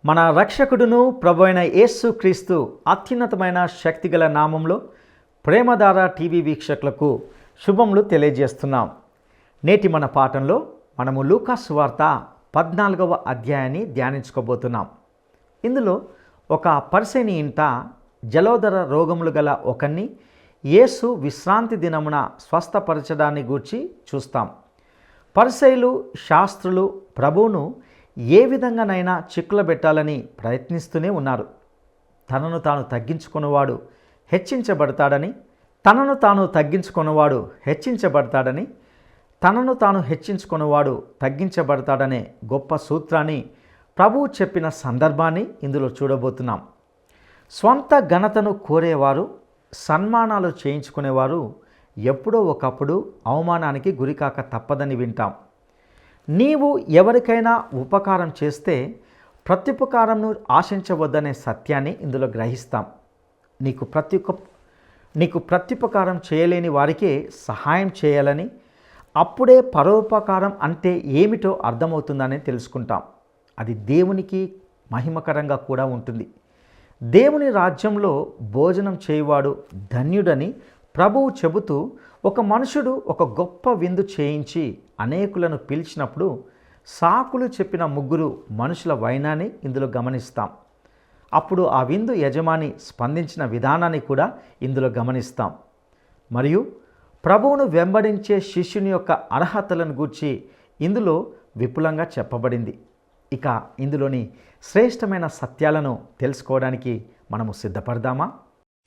మన రక్షకుడును ప్రభువైన యేసు క్రీస్తు అత్యున్నతమైన శక్తిగల నామంలో ప్రేమధార టీవీ వీక్షకులకు శుభములు తెలియజేస్తున్నాం. నేటి మన పాఠంలో మనము లూకా సువార్త 14వ అధ్యాయాన్ని ధ్యానించుకోబోతున్నాం. ఇందులో ఒక పరిసయ్యుని ఇంట జలోదర రోగములు గల ఒకరిని యేసు విశ్రాంతి దినమున స్వస్థపరచడాన్ని గూర్చి చూస్తాం. పరిసయ్యులు శాస్త్రులు ప్రభువును ఏ విధంగానైనా చిక్కుల పెట్టాలని ప్రయత్నిస్తూనే ఉన్నారు. తనను తాను తగ్గించుకున్నవాడు హెచ్చించబడతాడని, తనను తాను తగ్గించుకున్నవాడు హెచ్చించబడతాడని, తనను తాను హెచ్చించుకున్నవాడు తగ్గించబడతాడనే గొప్ప సూత్రాన్ని ప్రభువు చెప్పిన సందర్భాన్ని ఇందులో చూడబోతున్నాం. స్వంత ఘనతను కోరేవారు, సన్మానాలు చేయించుకునేవారు ఎప్పుడో ఒకప్పుడు అవమానానికి గురికాక తప్పదని వింటాం. నీవు ఎవరికైనా ఉపకారం చేస్తే ప్రత్యుపకారంను ఆశించవద్దనే సత్యాన్ని ఇందులో గ్రహిస్తాం. నీకు ప్రత్యుపకారం చేయలేని వారికే సహాయం చేయాలని, అప్పుడే పరోపకారం అంటే ఏమిటో అర్థమవుతుందని తెలుసుకుంటాం. అది దేవునికి మహిమకరంగా కూడా ఉంటుంది. దేవుని రాజ్యంలో భోజనం చేయువాడు ధన్యుడని ప్రభువు చెబుతూ, ఒక మనుషుడు ఒక గొప్ప విందు చేయించి అనేకులను పిలిచినప్పుడు సాకులు చెప్పిన 3 మనుషుల వైనాన్ని ఇందులో గమనిస్తాం. అప్పుడు ఆ విందు యజమాని స్పందించిన విధానాన్ని కూడా ఇందులో గమనిస్తాం. మరియు ప్రభువును వెంబడించే శిష్యుని యొక్క అర్హతలను గూర్చి ఇందులో విపులంగా చెప్పబడింది. ఇక ఇందులోని శ్రేష్టమైన సత్యాలను తెలుసుకోవడానికి మనము సిద్ధపడదామా?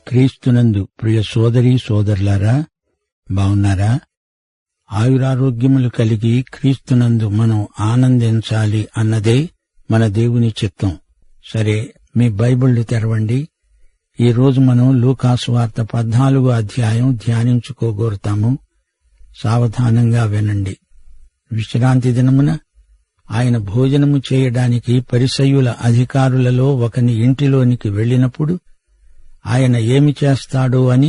క్రీస్తునందు ప్రియ సోదరీ సోదరులారా, బావున్నారా? ఆయురారోగ్యములు కలిగి క్రీస్తునందు మనం ఆనందించాలి అన్నదే మన దేవుని చిత్తం. సరే, మీ బైబిళ్లు తెరవండి. ఈరోజు మనం లూకా సువార్త 14వ అధ్యాయం ధ్యానించుకోగోరుతాము. సావధానంగా వినండి. విశ్రాంతి దినమున ఆయన భోజనము చేయడానికి పరిసయ్యుల అధికారులలో ఒకని ఇంటిలోనికి వెళ్ళినప్పుడు ఆయన ఏమి చేస్తాడో అని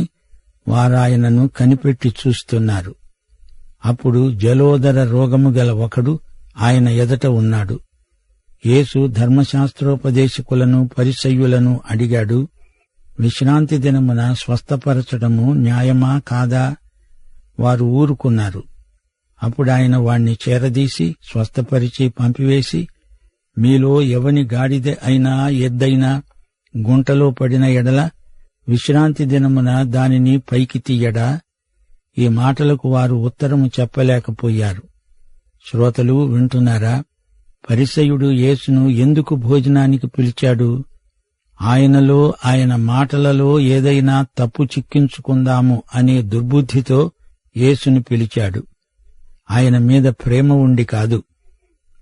వారాయనను కనిపెట్టి చూస్తున్నారు. అప్పుడు జలోదర రోగము గల ఒకడు ఆయన ఎదట ఉన్నాడు. యేసు ధర్మశాస్త్రోపదేశకులను పరిసయ్యులను అడిగాడు, విశ్రాంతి దినమున స్వస్థపరచడము న్యాయమా కాదా? వారు ఊరుకున్నారు. అప్పుడాయన వాణ్ణి చేరదీసి స్వస్థపరిచి పంపివేసి, మీలో ఎవని గాడిద అయినా ఎద్దైనా గుంటలో పడిన ఎడల విశ్రాంతి దినమున దానిని పైకి తీయడా? ఈ మాటలకు వారు ఉత్తరము చెప్పలేకపోయారు. శ్రోతలు వింటున్నారా? పరిసయ్యుడు యేసును ఎందుకు భోజనానికి పిలిచాడు? ఆయనలో, ఆయన మాటలలో ఏదైనా తప్పు చిక్కించుకుందాము అనే దుర్బుద్ధితో యేసుని పిలిచాడు. ఆయన మీద ప్రేమ ఉండి కాదు.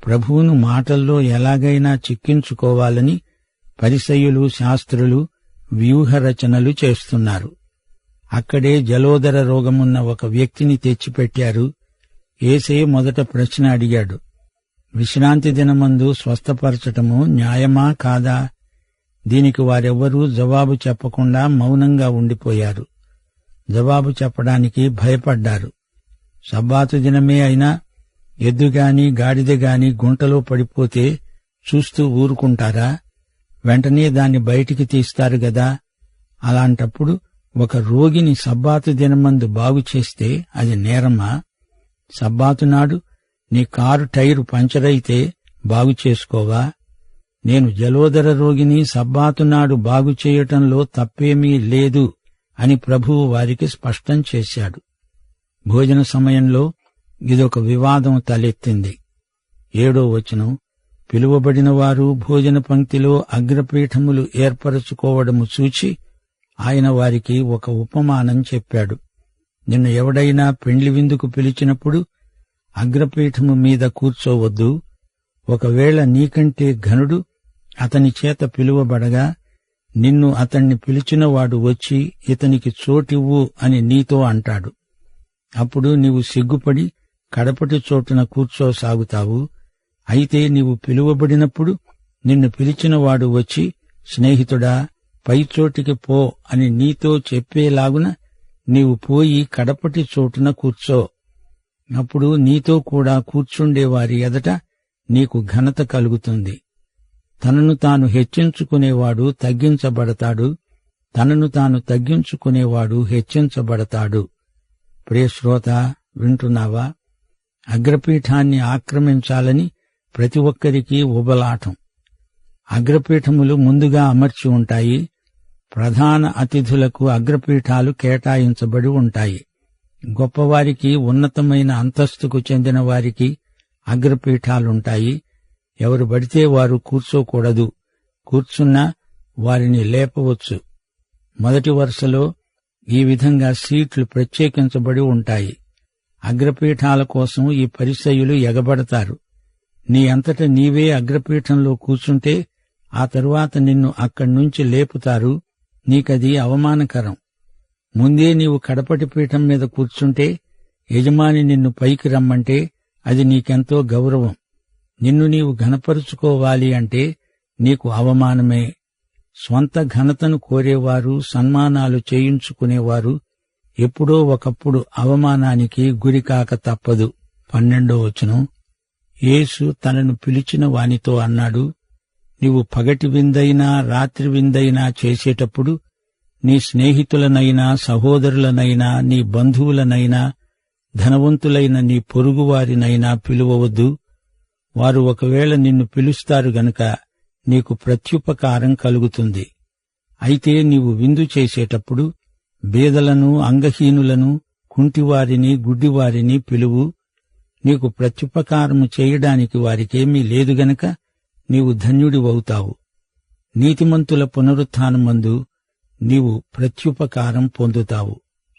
ప్రభువును మాటల్లో ఎలాగైనా చిక్కించుకోవాలని పరిసయ్యులు శాస్త్రులు వ్యూహరచనలు చేస్తున్నారు. అక్కడే జలోదర రోగమున్న ఒక వ్యక్తిని తెచ్చిపెట్టారు. యేసే మొదట ప్రశ్న అడిగాడు, విశ్రాంతి దినమందు స్వస్థపరచటము న్యాయమా కాదా? దీనికి వారెవ్వరూ జవాబు చెప్పకుండా మౌనంగా ఉండిపోయారు. జవాబు చెప్పడానికి భయపడ్డారు. సబ్బాతు దినమే అయినా ఎద్దుగాని గాడిదగాని గుంటలో పడిపోతే చూస్తూ ఊరుకుంటారా? వెంటనే దాన్ని బయటికి తీస్తారు గదా. అలాంటప్పుడు ఒక రోగిని సబ్బాతు దినమందు బాగుచేస్తే అది నేరమా? సబ్బాతునాడు నీ కారు టైరు పంచరైతే బాగు చేసుకోవా? నేను జలోదర రోగిని సబ్బాతునాడు బాగుచేయటంలో తప్పేమీ లేదు అని ప్రభువు వారికి స్పష్టం చేశాడు. భోజన సమయంలో ఇదొక వివాదం తలెత్తింది. 7వ వచనం, పిలువబడిన వారు భోజన పంక్తిలో అగ్రపీఠములు ఏర్పరచుకోవడము చూచి ఆయన వారికి ఒక ఉపమానం చెప్పాడు. నిన్ను ఎవడైనా పెండ్లి విందుకు పిలిచినప్పుడు అగ్రపీఠము మీద కూర్చోవద్దు. ఒకవేళ నీకంటే ఘనుడు అతని చేత పిలువబడగా నిన్ను అతణ్ణి పిలిచినవాడు వచ్చి ఇతనికి చోటివ్వు అని నీతో అంటాడు. అప్పుడు నీవు సిగ్గుపడి కడపటి చోటున కూర్చోసాగుతావు. అయితే నీవు పిలువబడినప్పుడు నిన్ను పిలిచినవాడు వచ్చి, స్నేహితుడా, పైచోటికి పో అని నీతో చెప్పేలాగున నీవు పోయి కడపటి చోటున కూర్చో. అప్పుడు నీతో కూడా కూర్చుండేవారి ఎదట నీకు ఘనత కలుగుతుంది. తనను తాను హెచ్చించుకునేవాడు తగ్గించబడతాడు, తనను తాను తగ్గించుకునేవాడు హెచ్చించబడతాడు. ప్రియశ్రోత, వింటున్నావా? అగ్రపీఠాన్ని ఆక్రమించాలని ప్రతి ఒక్కరికీ ఉబలాటం. అగ్రపీఠములు ముందుగా అమర్చి ఉంటాయి. ప్రధాన అతిథులకు అగ్రపీఠాలు కేటాయించబడి ఉంటాయి. గొప్పవారికి, ఉన్నతమైన అంతస్తుకు చెందిన వారికి అగ్రపీఠాలుంటాయి. ఎవరు పడితే వారు కూర్చోకూడదు. కూర్చున్నా వారిని లేపవచ్చు. మొదటి వరుసలో ఈ విధంగా సీట్లు ప్రత్యేకించబడి ఉంటాయి. అగ్రపీఠాల కోసం ఈ పరిసయ్యులు ఎగబడతారు. నీ అంతట నీవే అగ్రపీఠంలో కూర్చుంటే ఆ తరువాత నిన్ను అక్కడ్నుంచి లేపుతారు. నీకది అవమానకరం. ముందే నీవు కడపటి పీఠం మీద కూర్చుంటే యజమాని నిన్ను పైకి రమ్మంటే అది నీకెంతో గౌరవం. నిన్ను నీవు ఘనపరుచుకోవాలి అంటే నీకు అవమానమే. స్వంత ఘనతను కోరేవారు, సన్మానాలు చేయించుకునేవారు ఎప్పుడో ఒకప్పుడు అవమానానికి గురికాక తప్పదు. 12వ వచనం, యేసు తనను పిలిచిన వానితో అన్నాడు, నీవు పగటి విందైనా రాత్రి విందైనా చేసేటప్పుడు నీ స్నేహితులనైనా, సహోదరులనైనా, నీ బంధువులనైనా, ధనవంతులైన నీ పొరుగువారినైనా పిలువవద్దు. వారు ఒకవేళ నిన్ను పిలుస్తారు గనుక నీకు ప్రత్యుపకారం కలుగుతుంది. అయితే నీవు విందు చేసేటప్పుడు బీదలను, అంగహీనులను, కుంటివారిని, గుడ్డివారిని పిలువు. నీకు ప్రత్యుపకారము చేయడానికి వారికేమీ లేదు గనక నీవు ధన్యుడివవుతావు. నీతిమంతుల పునరుత్థానమందు నీవు ప్రత్యుపకారం పొందుతావు.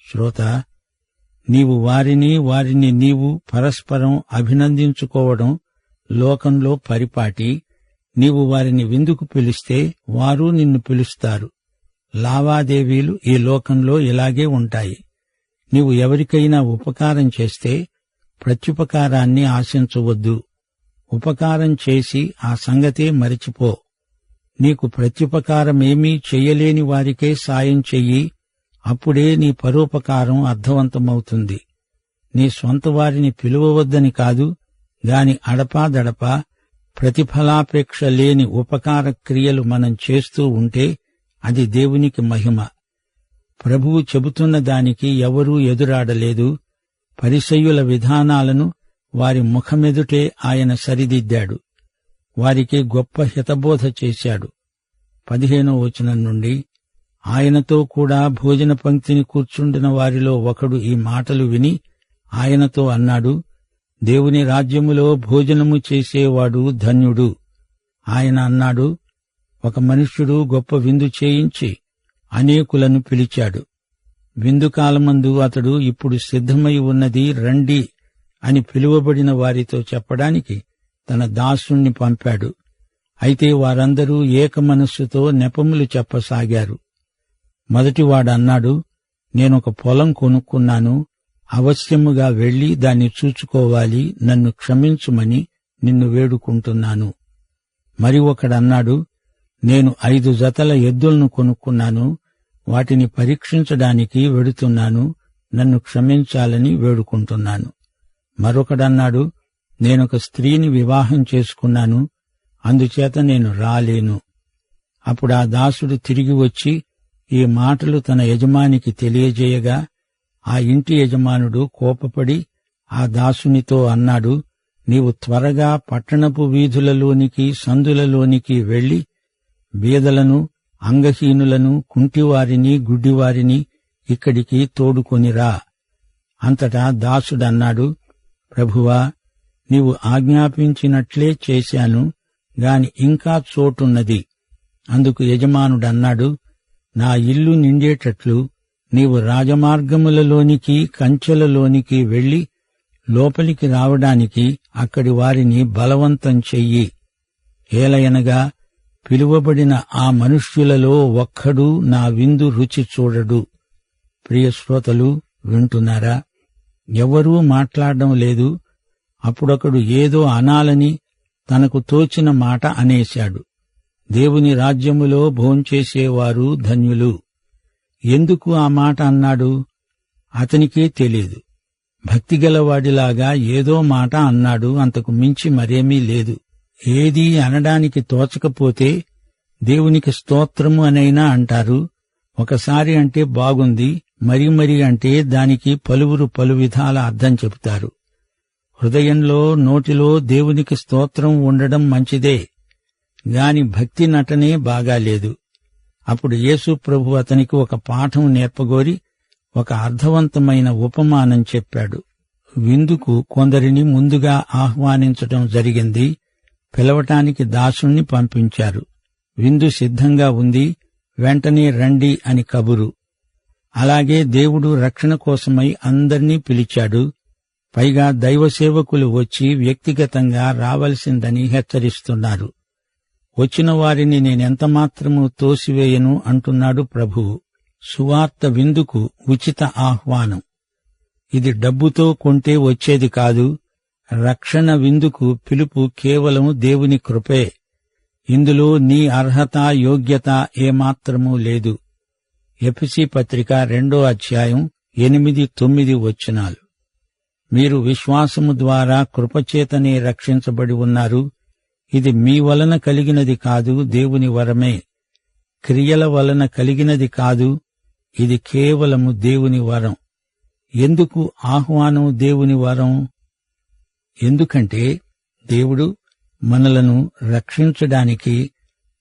శ్రోత, నీవు వారిని నీవు పరస్పరం అభినందించుకోవడం లోకంలో పరిపాటి. నీవు వారిని విందుకు పిలిస్తే వారు నిన్ను పిలుస్తారు. లావాదేవీలు ఈ లోకంలో ఇలాగే ఉంటాయి. నీవు ఎవరికైనా ఉపకారం చేస్తే ప్రత్యుపకారాన్ని ఆశించవద్దు. ఉపకారం చేసి ఆ సంగతే మరిచిపో. నీకు ప్రత్యుపకారమేమీ చెయ్యలేని వారికే సాయం చెయ్యి. అప్పుడే నీ పరోపకారం అర్థవంతమవుతుంది. నీ స్వంత వారిని పిలువవద్దని కాదు గాని అడపాదడపా ప్రతిఫలాపేక్ష లేని ఉపకార క్రియలు మనం చేస్తూ ఉంటే అది దేవునికి మహిమ. ప్రభువు చెబుతున్న దానికి ఎవరూ ఎదురాడలేదు. పరిసయ్యుల విధానాలను వారి ముఖమెదుటే ఆయన సరిదిద్దాడు. వారికి గొప్ప హితబోధ చేశాడు. 15వ వచనం నుండి, ఆయనతో కూడా భోజన పంక్తిని కూర్చుండిన వారిలో ఒకడు ఈ మాటలు విని ఆయనతో అన్నాడు, దేవుని రాజ్యములో భోజనము చేసేవాడు ధన్యుడు. ఆయన అన్నాడు, ఒక మనుష్యుడు గొప్ప విందు చేయించి అనేకులను పిలిచాడు. విందుకాలమందు అతడు ఇప్పుడు సిద్ధమై ఉన్నది రండి అని పిలువబడిన వారితో చెప్పడానికి తన దాసుణ్ణి పంపాడు. అయితే వారందరూ ఏక మనస్సుతో నెపములు చెప్పసాగారు. మొదటివాడన్నాడు, నేనొక పొలం కొనుక్కున్నాను, అవశ్యముగా వెళ్లి దాన్ని చూచుకోవాలి, నన్ను క్షమించుమని నిన్ను వేడుకుంటున్నాను. మరి ఒకడన్నాడు, నేను 5 జతల ఎద్దులను కొనుక్కున్నాను, వాటిని పరీక్షించడానికి వెడుతున్నాను, నన్ను క్షమించాలని వేడుకుంటున్నాను. మరొకడన్నాడు, నేనొక స్త్రీని వివాహం చేసుకున్నాను, అందుచేత నేను రాలేను. అప్పుడు ఆ దాసుడు తిరిగి వచ్చి ఈ మాటలు తన యజమానికి తెలియజేయగా ఆ ఇంటి యజమానుడు కోపపడి ఆ దాసునితో అన్నాడు, నీవు త్వరగా పట్టణపు వీధులలోనికి, సందులలోనికి వెళ్లి బీదలను, అంగహీనులను, కుంటివారిని, గుడ్డివారిని ఇక్కడికి తోడుకొనిరా. అంతటా దాసుడన్నాడు, ప్రభువా, నీవు ఆజ్ఞాపించినట్లే చేశాను గాని ఇంకా చోటున్నది. అందుకు యజమానుడన్నాడు, నా ఇల్లు నిండేటట్లు నీవు రాజమార్గములలోనికి, కంచెలలోనికి వెళ్లి లోపలికి రావడానికి అక్కడి వారిని బలవంతం చెయ్యి. ఏలయనగా పిలువబడిన ఆ మనుష్యులలో ఒక్కడూ నా విందు రుచి చూడడు. ప్రియశ్రోతలు, వింటున్నారా? ఎవ్వరూ మాట్లాడడం లేదు. అప్పుడొకడు ఏదో అనాలని తనకు తోచిన మాట అనేశాడు. దేవుని రాజ్యములో భోంచేసేవారు ధన్యులు. ఎందుకు ఆ మాట అన్నాడు? అతనికే తెలియదు. భక్తిగలవాడిలాగా ఏదో మాట అన్నాడు, అంతకు మించి మరేమీ లేదు. ఏదీ అనడానికి తోచకపోతే దేవునికి స్తోత్రము అనైనా అంటారు. ఒకసారి అంటే బాగుంది, మరీ అంటే దానికి పలువురు పలు విధాల అర్థం చెబుతారు. హృదయంలో నోటిలో దేవునికి స్తోత్రం ఉండడం మంచిదే, గాని భక్తి నటనే బాగాలేదు. అప్పుడు యేసు ప్రభు అతనికి ఒక పాఠం నేర్పగోరి ఒక అర్థవంతమైన ఉపమానం చెప్పాడు. విందుకు కొందరిని ముందుగా ఆహ్వానించటం జరిగింది. పిలవటానికి దాసుణ్ణి పంపించారు. విందు సిద్ధంగా ఉంది, వెంటనే రండి అని కబురు. అలాగే దేవుడు రక్షణ కోసమై అందర్నీ పిలిచాడు. పైగా దైవసేవకులు వచ్చి వ్యక్తిగతంగా రావలసిందని హెచ్చరిస్తున్నారు. వచ్చిన వారిని నేనెంతమాత్రమూ తోసివేయను అంటున్నాడు ప్రభువు. సువార్త విందుకు ఉచిత ఆహ్వానం. ఇది డబ్బుతో కొంటే వచ్చేది కాదు. రక్షణ విందుకు పిలుపు కేవలం దేవుని కృపే. ఇందులో నీ అర్హత యోగ్యత ఏమాత్రమూ లేదు. ఎఫెసీ పత్రిక 2వ అధ్యాయం 8-9 వచనాలు. మీరు విశ్వాసము ద్వారా కృపచేతనే రక్షించబడి ఉన్నారు. ఇది మీ వలన కలిగినది కాదు, దేవుని వరమే. క్రియల వలన కలిగినది కాదు, ఇది కేవలము దేవుని వరం. ఎందుకు ఆహ్వానం దేవుని వరం? ఎందుకంటే దేవుడు మనలను రక్షించడానికి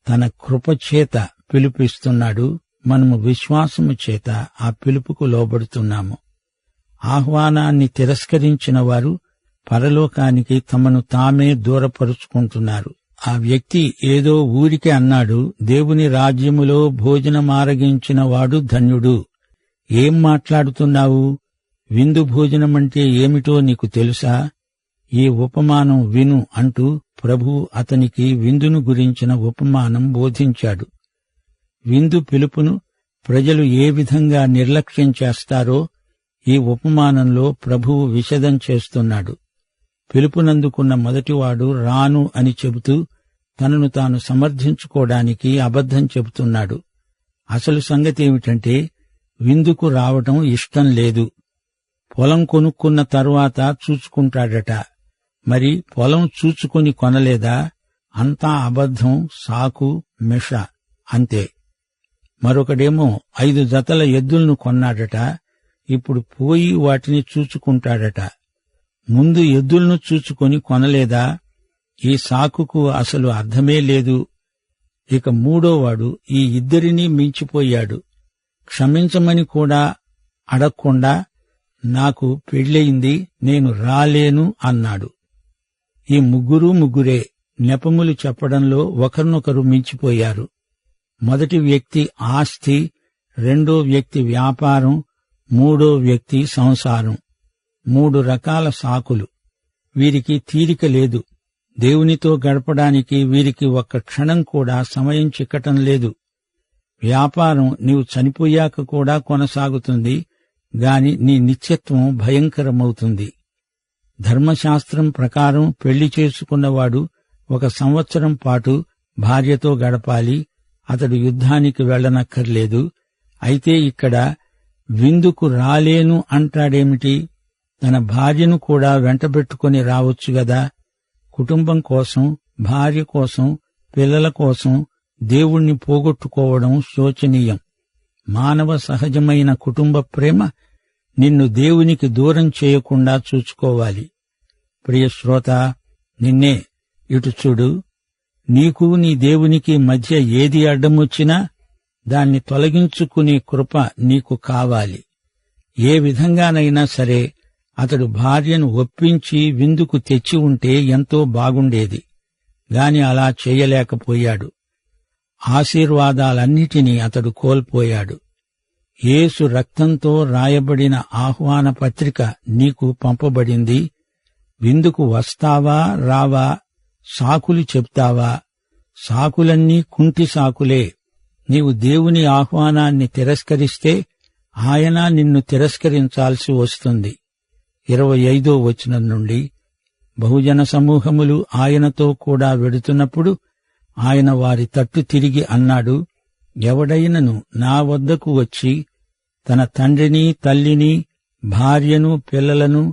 తన కృపచేత పిలుపిస్తున్నాడు. మనము విశ్వాసము చేత ఆ పిలుపుకు లోబడుతున్నాము. ఆహ్వానాన్ని తిరస్కరించిన వారు పరలోకానికి తమను తామే దూరపరుచుకుంటున్నారు. ఆ వ్యక్తి ఏదో ఊరికే అన్నాడు, దేవుని రాజ్యములో భోజనమారగించిన వాడు ధన్యుడు. ఏం మాట్లాడుతున్నావు? విందు భోజనమంటే ఏమిటో నీకు తెలుసా? ఈ ఉపమానం విను అంటూ ప్రభువు అతనికి విందును గురించిన ఉపమానం బోధించాడు. విందు పిలుపును ప్రజలు ఏ విధంగా నిర్లక్ష్యం చేస్తారో ఈ ఉపమానంలో ప్రభువు విశదం చేస్తున్నాడు. పిలుపునందుకున్న మొదటివాడు రాను అని చెబుతూ తనను తాను సమర్థించుకోవడానికి అబద్ధం చెబుతున్నాడు. అసలు సంగతేమిటంటే విందుకు రావటం ఇష్టం లేదు. పొలం కొనుక్కున్న తరువాత చూచుకుంటాడట. మరి పొలం చూచుకొని కొనలేదా? అంతా అబద్ధం, సాకు, మిష అంతే. మరొకడేమో 5 జతల ఎద్దులను కొన్నాడట. ఇప్పుడు పోయి వాటిని చూచుకుంటాడట. ముందు ఎద్దులను చూచుకొని కొనలేదా? ఈ సాకుకు అసలు అర్థమే లేదు. ఇక మూడోవాడు ఈ ఇద్దరినీ మించిపోయాడు. క్షమించమని కూడా అడగకుండా నాకు పెళ్ళయింది, నేను రాలేను అన్నాడు. ఈ ముగ్గురే నెపములు చెప్పడంలో ఒకరినొకరు మించిపోయారు. మొదటి వ్యక్తి ఆస్తి, రెండో వ్యక్తి వ్యాపారం, మూడో వ్యక్తి సంసారం. 3 రకాల సాకులు. వీరికి తీరిక లేదు. దేవునితో గడపడానికి వీరికి ఒక్క క్షణం కూడా సమయం చిక్కటం లేదు. వ్యాపారం నీవు చనిపోయాక కూడా కొనసాగుతుంది గాని నీ నిత్యత్వం భయంకరమవుతుంది. ధర్మశాస్త్రం ప్రకారం పెళ్లి చేసుకున్నవాడు 1 సంవత్సరం పాటు భార్యతో గడపాలి. అతడు యుద్ధానికి వెళ్లనక్కర్లేదు. అయితే ఇక్కడ విందుకు రాలేను అంటాడేమిటి? తన భార్యను కూడా వెంటబెట్టుకుని రావచ్చు గదా. కుటుంబం కోసం, భార్య కోసం, పిల్లల కోసం దేవుణ్ణి పోగొట్టుకోవడం శోచనీయం. మానవ సహజమైన కుటుంబ ప్రేమ నిన్ను దేవునికి దూరం చేయకుండా చూసుకోవాలి. ప్రియ శ్రోత, నిన్నే ఇటు చూడు. నీకు నీ దేవునికి మధ్య ఏది అడ్డమొచ్చినా దాన్ని తొలగించుకునే కృప నీకు కావాలి. ఏ విధంగానైనా సరే అతడు భార్యను ఒప్పించి విందుకు తెచ్చి ఉంటే ఎంతో బాగుండేది. గాని అలా చేయలేకపోయాడు. ఆశీర్వాదాలన్నిటినీ అతడు కోల్పోయాడు. యేసు రక్తంతో రాయబడిన ఆహ్వాన పత్రిక నీకు పంపబడింది. విందుకు వస్తావా రావా? సాకులు చెప్తావా? సాకులన్నీ కుంటి సాకులే. నీవు దేవుని ఆహ్వానాన్ని తిరస్కరిస్తే ఆయన నిన్ను తిరస్కరించాల్సి వస్తుంది. 25వ వచనం నుండి, బహుజన సమూహములు ఆయనతో కూడా వెడుతున్నప్పుడు ఆయన వారి తట్టు తిరిగి అన్నాడు, ఎవడైనను నా వద్దకు వచ్చి తన తండ్రిని, తల్లిని, భార్యను, పిల్లలను,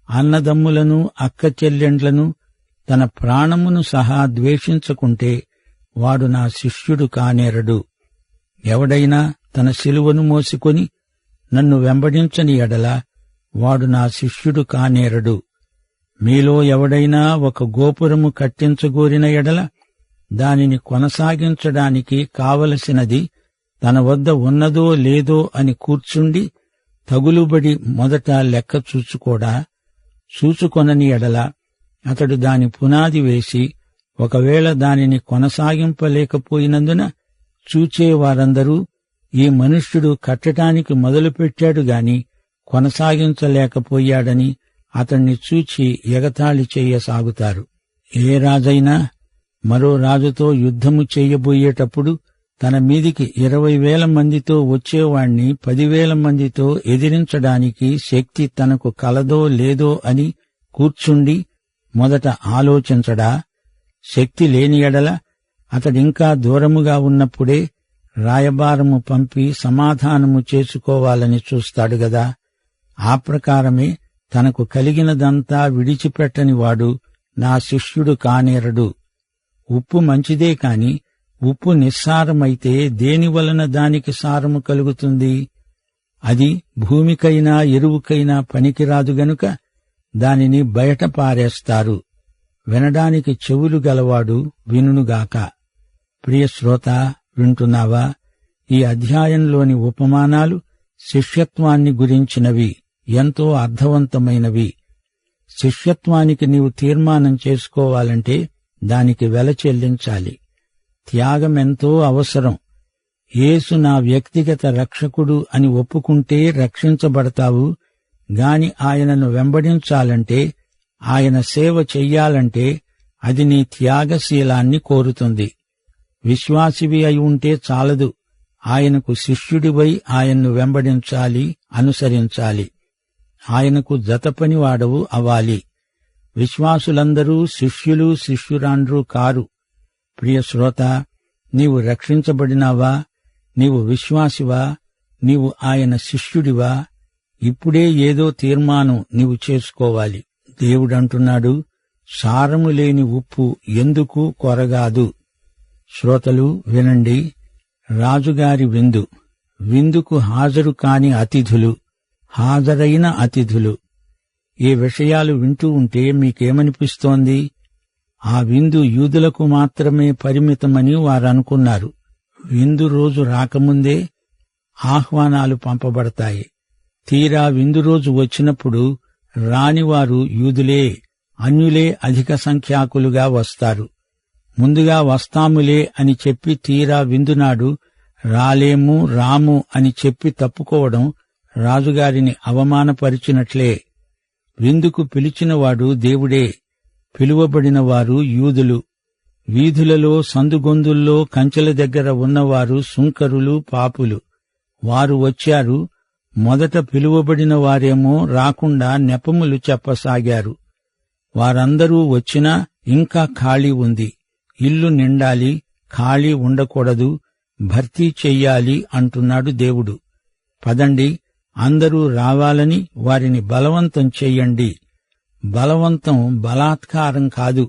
అన్నదమ్ములను, అక్కచెల్లెండ్లను, తన ప్రాణమును సహా ద్వేషించకుంటే వాడు నా శిష్యుడు కానేరడు. ఎవడైనా తన శిలువను మోసికొని నన్ను వెంబడించని ఎడల వాడు నా శిష్యుడు కానేరడు. మీలో ఎవడైనా ఒక గోపురము కట్టించగోరిన ఎడల దానిని కొనసాగించడానికి కావలసినది తన వద్ద ఉన్నదో లేదో అని కూర్చుండి తగులుబడి మొదట లెక్క చూచుకోడా? చూచుకొనని ఎడల అతడు దాని పునాది వేసి ఒకవేళ దానిని కొనసాగింపలేకపోయినందున చూచేవారందరూ ఈ మనుష్యుడు కట్టడానికి మొదలుపెట్టాడు గాని కొనసాగించలేకపోయాడని అతణ్ణి చూచి ఎగతాళి చెయ్యసాగుతారు. ఏ రాజైనా మరో రాజుతో యుద్ధము చెయ్యబోయేటప్పుడు తన మీదికి 20,000 మందితో వచ్చేవాణ్ణి 10,000 మందితో ఎదిరించడానికి శక్తి తనకు కలదో లేదో అని కూర్చుండి మొదట ఆలోచించడా? శక్తి లేని ఎడల అతడింకా దూరముగా ఉన్నప్పుడే రాయబారము పంపి సమాధానము చేసుకోవాలని చూస్తాడు గదా. ఆ ప్రకారమే తనకు కలిగినదంతా విడిచిపెట్టని వాడు నా శిష్యుడు కానేరడు. ఉప్పు మంచిదే కాని ఉప్పు నిస్సారమైతే దేనివలన దానికి సారము కలుగుతుంది? అది భూమికైనా ఎరువుకైనా పనికిరాదు గనుక దానిని బయట పారేస్తారు. వినడానికి చెవులు గలవాడు వినుగాక. ప్రియశ్రోత, వింటున్నావా? ఈ అధ్యాయంలోని ఉపమానాలు శిష్యత్వాన్ని గురించినవి, ఎంతో అర్థవంతమైనవి. శిష్యత్వానికి నీవు తీర్మానం చేసుకోవాలంటే దానికి వెల చెల్లించాలి. త్యాగమెంతో అవసరం. యేసు నా వ్యక్తిగత రక్షకుడు అని ఒప్పుకుంటే రక్షించబడతావు గాని ఆయనను వెంబడించాలంటే, ఆయన సేవ చెయ్యాలంటే అది నీ త్యాగశీలాన్ని కోరుతుంది. విశ్వాసివి అయి ఉంటే చాలదు, ఆయనకు శిష్యుడివై ఆయన్ను వెంబడించాలి, అనుసరించాలి. ఆయనకు జతపనివాడవు అవ్వాలి. విశ్వాసులందరూ శిష్యులు, శిష్యురాండ్రు కారు. ప్రియశ్రోత, నీవు రక్షించబడినావా? నీవు విశ్వాసివా? నీవు ఆయన శిష్యుడివా? ఇప్పుడే ఏదో తీర్మానం నీవు చేసుకోవాలి. దేవుడంటున్నాడు, సారము లేని ఉప్పు ఎందుకు కొరగాదు. శ్రోతలు వినండి. రాజుగారి విందు, విందుకు హాజరు కాని అతిథులు, హాజరైన అతిథులు. ఈ విషయాలు వింటూ ఉంటే మీకేమనిపిస్తోంది? ఆ విందు యూదులకు మాత్రమే పరిమితమని వారనుకున్నారు. విందు రోజు రాకముందే ఆహ్వానాలు పంపబడతాయి. తీరా విందు రోజు వచ్చినప్పుడు రానివారు యూదులే, అన్యులే అధిక సంఖ్యాకులుగా వస్తారు. ముందుగా వస్తాములే అని చెప్పి తీరా విందునాడు రాలేము, రాము అని చెప్పి తప్పుకోవడం రాజుగారిని అవమానపరిచినట్లే. విందుకు పిలిచినవాడు దేవుడే, పిలువబడిన వారు యూదులు. వీధులలో, సందుగొందుల్లో, కంచెల దగ్గర ఉన్నవారు సుంకరులు, పాపులు. వారు వచ్చారు. మొదట పిలువబడిన వారేమో రాకుండా నెపములు చెప్పసాగారు. వారందరూ వచ్చినా ఇంకా ఖాళీ ఉంది. ఇల్లు నిండాలి, ఖాళీ ఉండకూడదు, భర్తీ చెయ్యాలి అంటున్నాడు దేవుడు. పదండి, అందరూ రావాలని వారిని బలవంతం చెయ్యండి. బలవంతం బలాత్కారం కాదు.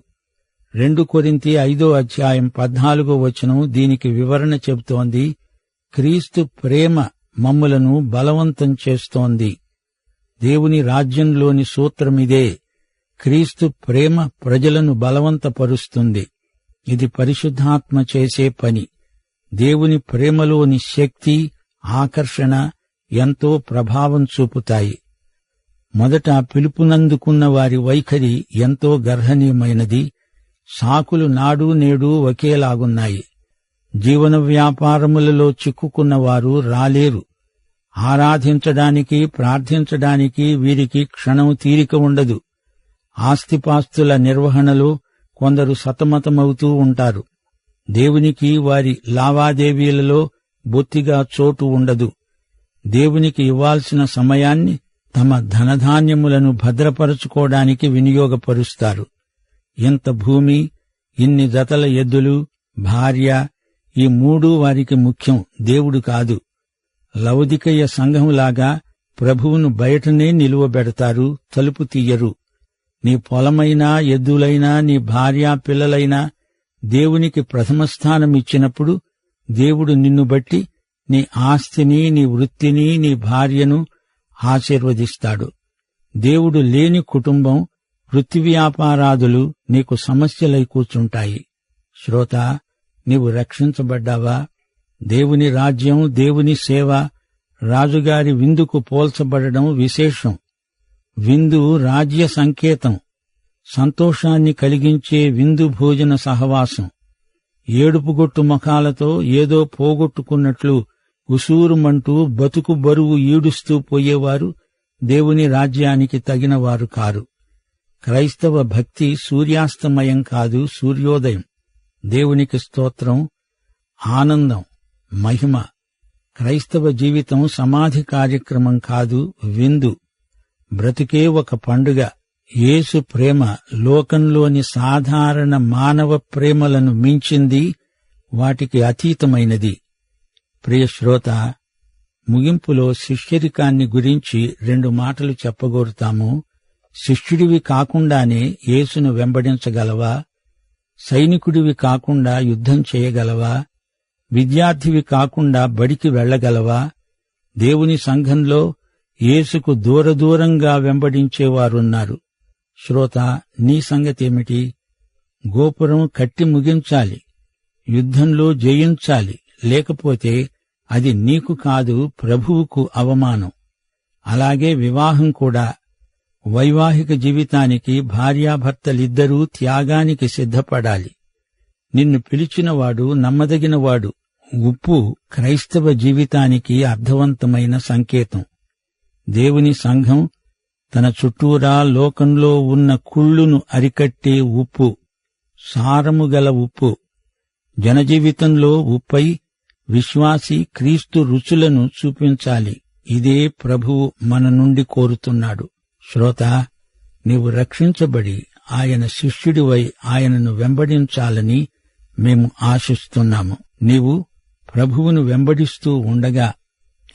2 కొరింథీ 5:14 దీనికి వివరణ చెబుతోంది. క్రీస్తు ప్రేమ మమ్ములను బలవంతం చేస్తోంది. దేవుని రాజ్యంలోని సూత్రమిదే. క్రీస్తు ప్రేమ ప్రజలను బలవంతపరుస్తుంది. ఇది పరిశుద్ధాత్మ చేసే పని. దేవుని ప్రేమలోని శక్తి, ఆకర్షణ ఎంతో ప్రభావం చూపుతాయి. మొదట పిలుపునందుకున్న వారి వైఖరి ఎంతో గర్హనీయమైనది. సాకులు నాడు నేడు ఒకేలాగున్నాయి. జీవన వ్యాపారములలో చిక్కుకున్నవారు రాలేరు. ఆరాధించడానికి, ప్రార్థించడానికి వీరికి క్షణం తీరిక ఉండదు. ఆస్తిపాస్తుల నిర్వహణలో కొందరు సతమతమవుతూ ఉంటారు. దేవునికి వారి లావాదేవీలలో బొత్తిగా చోటు ఉండదు. దేవునికి ఇవ్వాల్సిన సమయాన్ని తమ ధనధాన్యములను భద్రపరచుకోవడానికి వినియోగపరుస్తారు. ఇంత భూమి, ఇన్ని జతల ఎద్దులు, భార్య, ఈ 3 వారికి ముఖ్యం, దేవుడు కాదు. లవొదికయ సంఘంలాగా ప్రభువును బయటనే నిలువబెడతారు, తలుపు తీయరు. నీ పొలమైనా ఎద్దులైనా నీ భార్యా పిల్లలైనా దేవునికి ప్రథమ స్థానమిచ్చినప్పుడు దేవుడు నిన్ను బట్టి నీ ఆస్తిని, నీ వృత్తిని, నీ భార్యను ఆశీర్వదిస్తాడు. దేవుడు లేని కుటుంబం, వృత్తి వ్యాపారాదులు నీకు సమస్యలై కూర్చుంటాయి. శ్రోత, నీవు రక్షించబడ్డావా? దేవుని రాజ్యం, దేవుని సేవ, రాజుగారి విందుకు పోల్చబడడం విశేషం. విందు రాజ్య సంకేతం, సంతోషాన్ని కలిగించే విందు భోజన సహవాసం. ఏడుపుగొట్టు ముఖాలతో ఏదో పోగొట్టుకున్నట్లు ఉసూరుమంటూ బతుకు బరువు ఈడుస్తూ పోయేవారు దేవుని రాజ్యానికి తగినవారు కారు. క్రైస్తవ భక్తి సూర్యాస్తమయం కాదు, సూర్యోదయం. దేవునికి స్తోత్రం, ఆనందం, మహిమ. క్రైస్తవ జీవితం సమాధి కార్యక్రమం కాదు, విందు. బ్రతుకే ఒక పండుగ. యేసు ప్రేమ లోకంలోని సాధారణ మానవ ప్రేమలను మించింది, వాటికి అతీతమైనది. ప్రియశ్రోత, ముగింపులో శిష్యరికాన్ని గురించి 2 మాటలు చెప్పగోరుతాము. శిష్యుడివి కాకుండానే యేసును వెంబడించగలవా? సైనికుడివి కాకుండా యుద్ధం చేయగలవా? విద్యార్థివి కాకుండా బడికి వెళ్లగలవా? దేవుని సంఘంలో యేసుకు దూరదూరంగా వెంబడించేవారున్నారు. శ్రోత, నీ సంగతేమిటి? గోపురం కట్టి ముగించాలి, యుద్ధంలో జయించాలి, లేకపోతే అది నీకు కాదు, ప్రభువుకు అవమానం. అలాగే వివాహం కూడా. వైవాహిక జీవితానికి భార్యాభర్తలిద్దరూ త్యాగానికి సిద్ధపడాలి. నిన్ను పిలిచినవాడు నమ్మదగినవాడు. ఉప్పు క్రైస్తవ జీవితానికి అర్థవంతమైన సంకేతం. దేవుని సంఘం తన చుట్టూరా లోకంలో ఉన్న కుళ్ళును అరికట్టే ఉప్పు, సారముగల ఉప్పు. జనజీవితంలో ఉప్పై విశ్వాసి క్రీస్తు రుచులను చూపించాలి. ఇదే ప్రభువు మన నుండి కోరుతున్నాడు. శ్రోత, నీవు రక్షించబడి ఆయన శిష్యుడివై ఆయనను వెంబడించాలని మేము ఆశిస్తున్నాము. నీవు ప్రభువును వెంబడిస్తూ ఉండగా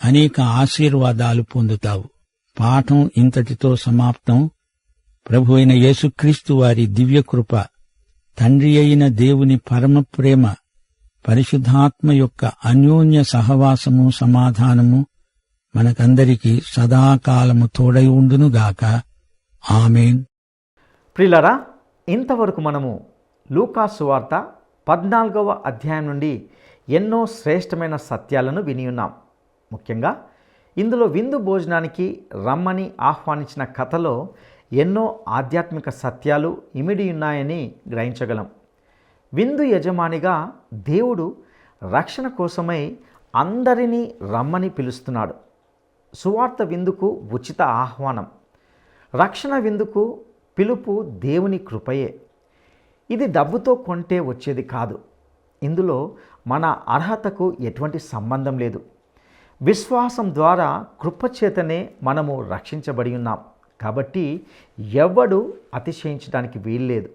అనేక ఆశీర్వాదాలు పొందుతావు. పాఠం ఇంతటితో సమాప్తం. ప్రభువైన యేసుక్రీస్తు వారి దివ్యకృప, తండ్రి అయిన దేవుని పరమప్రేమ, పరిశుద్ధాత్మ యొక్క అన్యోన్య సహవాసము, సమాధానము మనకందరికీ సదాకాలము తోడై ఉండునుగాక. ఆమేన్. ప్రియులారా, ఇంతవరకు మనము లూకా సువార్త 14వ అధ్యాయం నుండి ఎన్నో శ్రేష్టమైన సత్యాలను విని ఉన్నాం. ముఖ్యంగా ఇందులో విందు భోజనానికి రమ్మని ఆహ్వానించిన కథలో ఎన్నో ఆధ్యాత్మిక సత్యాలు ఇమిడి ఉన్నాయని గ్రహించగలం. విందు యజమానిగా దేవుడు రక్షణ కోసమై అందరినీ రమ్మని పిలుస్తున్నాడు. సువార్త విందుకు ఉచిత ఆహ్వానం, రక్షణ విందుకు పిలుపు దేవుని కృపయే. ఇది డబ్బుతో కొంటే వచ్చేది కాదు. ఇందులో మన అర్హతకు ఎటువంటి సంబంధం లేదు. విశ్వాసం ద్వారా కృపచేతనే మనము రక్షించబడి ఉన్నాం. కాబట్టి ఎవ్వడు అతిశయించడానికి వీల్లేదు.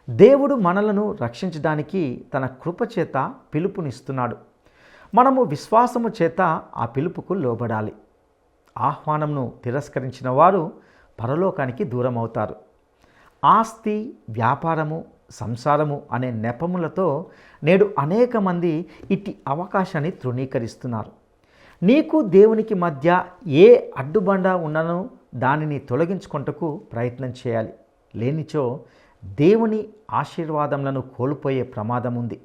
దేవుడు మనలను రక్షించడానికి తన కృపచేత పిలుపునిస్తున్నాడు. మనము విశ్వాసము చేత ఆ పిలుపుకు లోబడాలి. ఆహ్వానంను తిరస్కరించిన వారు పరలోకానికి దూరం అవుతారు. ఆస్తి, వ్యాపారము, సంసారము అనే నెపములతో నేడు అనేక మంది ఇట్టి అవకాశాన్ని తృణీకరిస్తున్నారు. నీకు దేవునికి మధ్య ఏ అడ్డుబండ ఉన్ననో దానిని తొలగించుకొనుటకు ప్రయత్నం చేయాలి. లేనిచో దేవుని ఆశీర్వాదములను కోల్పోయే ప్రమాదం ఉంది.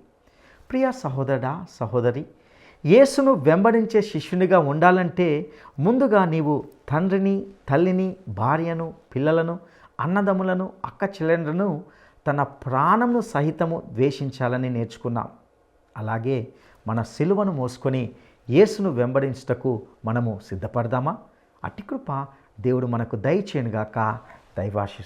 ప్రియ సహోదరుడా, సహోదరి, యేసును వెంబడించే శిష్యునిగా ఉండాలంటే ముందుగా నీవు తండ్రిని, తల్లిని, భార్యను, పిల్లలను, అన్నదమ్ములను, అక్క చెల్లెండ్లను తన ప్రాణమును సహితము ద్వేషించాలని నేర్చుకున్నాం. అలాగే మన సిలువను మోసుకొని యేసును వెంబడించుటకు మనము సిద్ధపడదామా? అట్టి కృప దేవుడు మనకు దయచేయునుగాక. దైవాశీస్సులు.